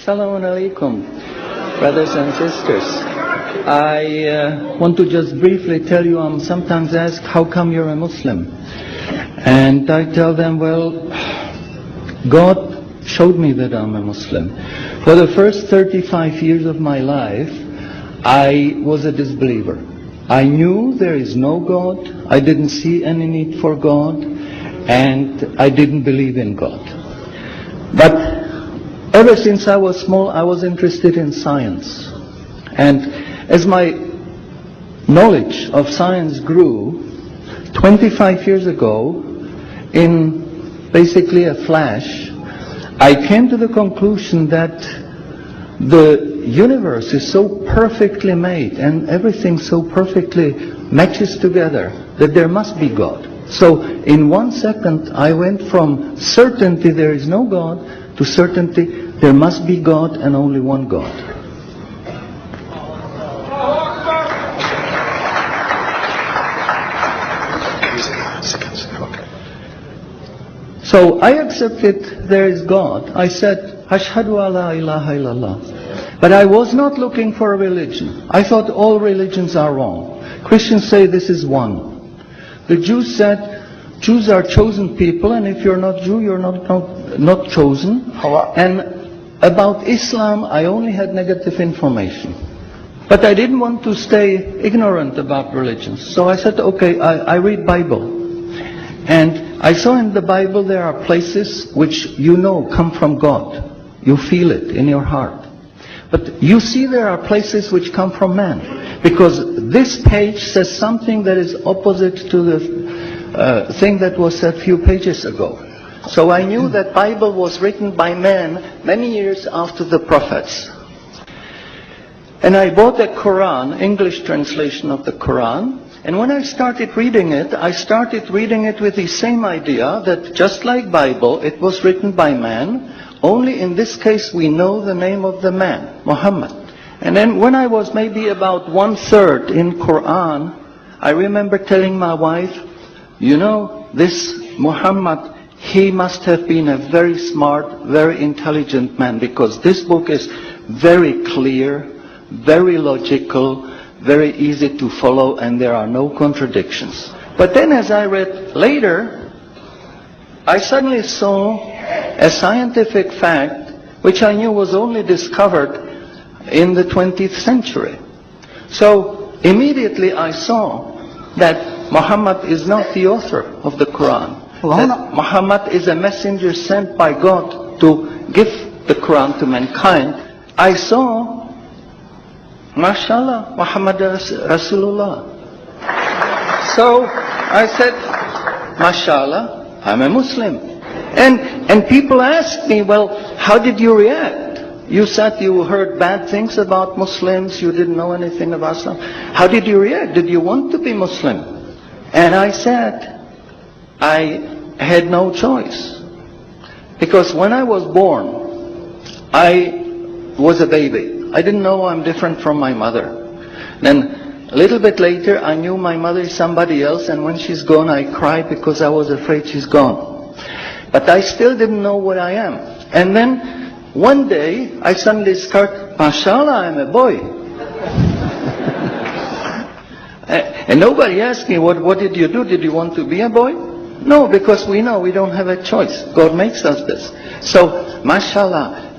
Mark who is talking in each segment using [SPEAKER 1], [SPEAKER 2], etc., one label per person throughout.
[SPEAKER 1] Assalamu alaikum, brothers and sisters. I want to just briefly tell you, I'm sometimes asked, how come you're a Muslim? And I tell them, well, God showed me that I'm a Muslim. For the first 35 years of my life, I was a disbeliever. I knew there is no God, I didn't see any need for God, and I didn't believe in God. But ever since I was small, I was interested in science. And as my knowledge of science grew, 25 years ago, in basically a flash, I came to the conclusion that the universe is so perfectly made and everything so perfectly matches together that there must be God. So in 1 second I went from certainty there is no God to certainty there must be God and only one God. So I accepted there is God. I said, Ashhadu alla ilaha illallah. But I was not looking for a religion. I thought all religions are wrong. Christians say this is one. The Jews said, Jews are chosen people, and if you're not Jew, you're not chosen. And about Islam, I only had negative information. But I didn't want to stay ignorant about religions. So I said, okay, I read Bible. And I saw in the Bible there are places which you know come from God. You feel it in your heart. But you see there are places which come from man. Because this page says something that is opposite to the thing that was said a few pages ago. So I knew that Bible was written by man many years after the prophets. And I bought a Quran, English translation of the Quran. And when I started reading it with the same idea that just like Bible, it was written by man. Only in this case we know the name of the man, Muhammad. And then when I was maybe about 1/3 in Quran, I remember telling my wife, you know, this Muhammad, he must have been a very smart, very intelligent man, because this book is very clear, very logical, very easy to follow, and there are no contradictions. But then as I read later, I suddenly saw a scientific fact which I knew was only discovered in the 20th century. So immediately I saw that Muhammad is not the author of the Quran. That Muhammad is a messenger sent by God to give the Quran to mankind. I saw, mashallah, Muhammad Rasulullah. So I said, mashallah, I'm a Muslim. And people ask me, well, how did you react? You said you heard bad things about Muslims, you didn't know anything about Islam. How did you react? Did you want to be Muslim? And I said, I had no choice. Because when I was born, I was a baby. I didn't know I'm different from my mother. Then a little bit later, I knew my mother is somebody else, and when she's gone, I cried because I was afraid she's gone. But I still didn't know what I am. And then one day I suddenly start, mashallah, I'm a boy. And nobody asked me, what did you do? Did you want to be a boy? No, because we know we don't have a choice. God makes us this. So, mashallah,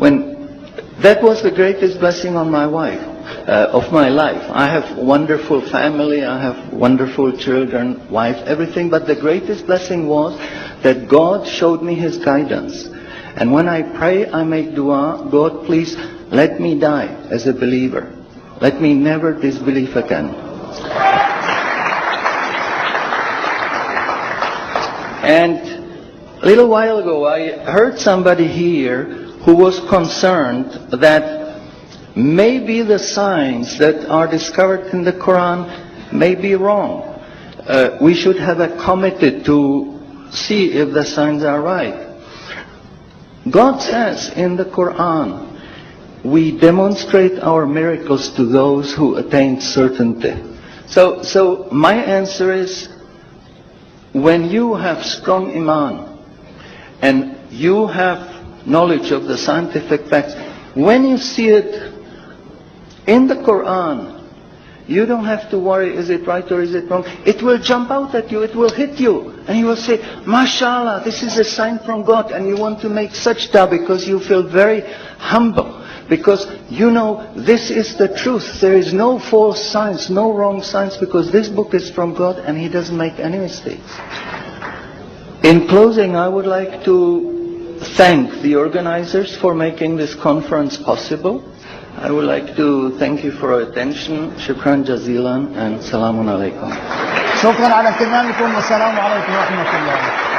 [SPEAKER 1] that was the greatest blessing on my wife, of my life. I have wonderful family, I have wonderful children, wife, everything. But the greatest blessing was that God showed me His guidance. And when I pray, I make dua, God, please let me die as a believer. Let me never disbelieve again. And a little while ago, I heard somebody here who was concerned that maybe the signs that are discovered in the Quran may be wrong. We should have a committee to see if the signs are right. God says in the Quran, we demonstrate our miracles to those who attain certainty. So my answer is, when you have strong iman and you have knowledge of the scientific facts, When you see it in the Quran, you don't have to worry, is it right or is it wrong? It will jump out at you, it will hit you. And you will say, MashaAllah, this is a sign from God. And you want to make sajda because you feel very humble. Because you know this is the truth. There is no false science, no wrong science, because this book is from God and He doesn't make any mistakes. In closing, I would like to thank the organizers for making this conference possible. I would like to thank you for your attention. Shukran jazilan and salamun alaikum.
[SPEAKER 2] شكرا على اهتمامكم والسلام عليكم ورحمة الله.